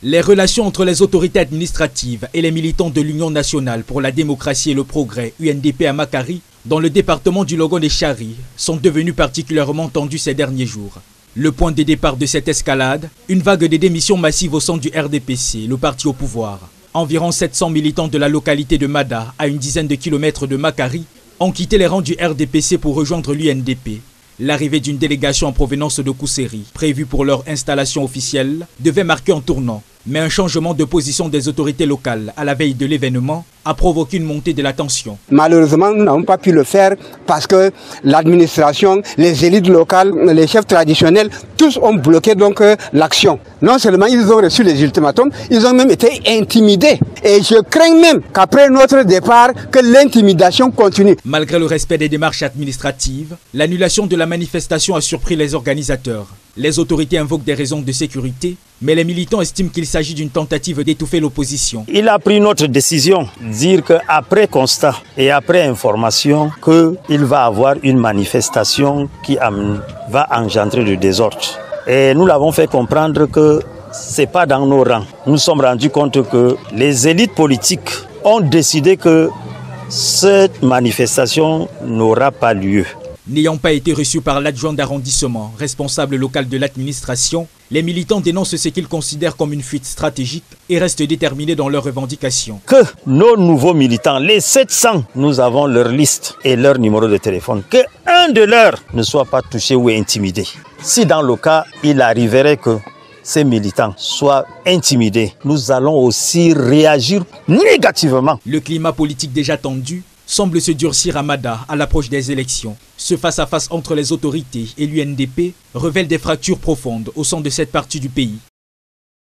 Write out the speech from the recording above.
Les relations entre les autorités administratives et les militants de l'Union nationale pour la démocratie et le progrès, UNDP à Makari, dans le département du Logon-Eshari, sont devenues particulièrement tendues ces derniers jours. Le point de départ de cette escalade, une vague de démissions massives au sein du RDPC, le parti au pouvoir. Environ 700 militants de la localité de Mada, à une dizaine de kilomètres de Makari, ont quitté les rangs du RDPC pour rejoindre l'UNDP. L'arrivée d'une délégation en provenance de Kousséri, prévue pour leur installation officielle, devait marquer un tournant. Mais un changement de position des autorités locales à la veille de l'événement a provoqué une montée de la tension. Malheureusement, nous n'avons pas pu le faire parce que l'administration, les élites locales, les chefs traditionnels, tous ont bloqué donc l'action. Non seulement ils ont reçu les ultimatums, ils ont même été intimidés. Et je crains même qu'après notre départ, que l'intimidation continue. Malgré le respect des démarches administratives, l'annulation de la manifestation a surpris les organisateurs. Les autorités invoquent des raisons de sécurité, mais les militants estiment qu'il s'agit d'une tentative d'étouffer l'opposition. Il a pris notre décision, dire qu'après constat et après information, qu'il va avoir une manifestation qui va engendrer du désordre. Et nous l'avons fait comprendre que ce n'est pas dans nos rangs. Nous nous sommes rendus compte que les élites politiques ont décidé que cette manifestation n'aura pas lieu. N'ayant pas été reçus par l'adjoint d'arrondissement, responsable local de l'administration, les militants dénoncent ce qu'ils considèrent comme une fuite stratégique et restent déterminés dans leurs revendications. Que nos nouveaux militants, les 700, nous avons leur liste et leur numéro de téléphone, qu'un de leurs ne soit pas touché ou intimidé. Si dans le cas, il arriverait que ces militants soient intimidés, nous allons aussi réagir négativement. Le climat politique déjà tendu semble se durcir à Mada à l'approche des élections. Ce face-à-face entre les autorités et l'UNDP révèle des fractures profondes au sein de cette partie du pays.